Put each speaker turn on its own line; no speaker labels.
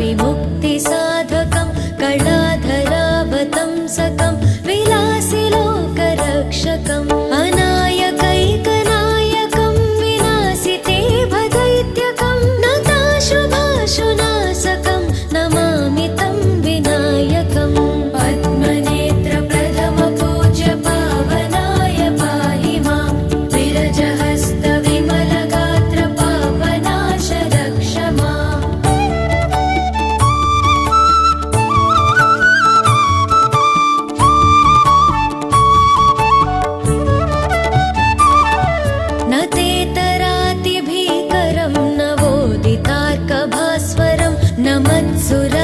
विमुक्तिसाधकं कलाधरावतंसकं विलासिलोकरक्षकम् अनायकैकनायकं विनाशिते भदैत्यकं नताशुभाशुनाशकं नमामि तं विनायकम् पद्मनेत्रप्रथमपूज्य पावनाय पाहि मां विरजहस्त विमलगात्र पापनाश रक्ष माम् न तेतरातिभीकरं नवोदितार्कभास्वरं न मत्सुरा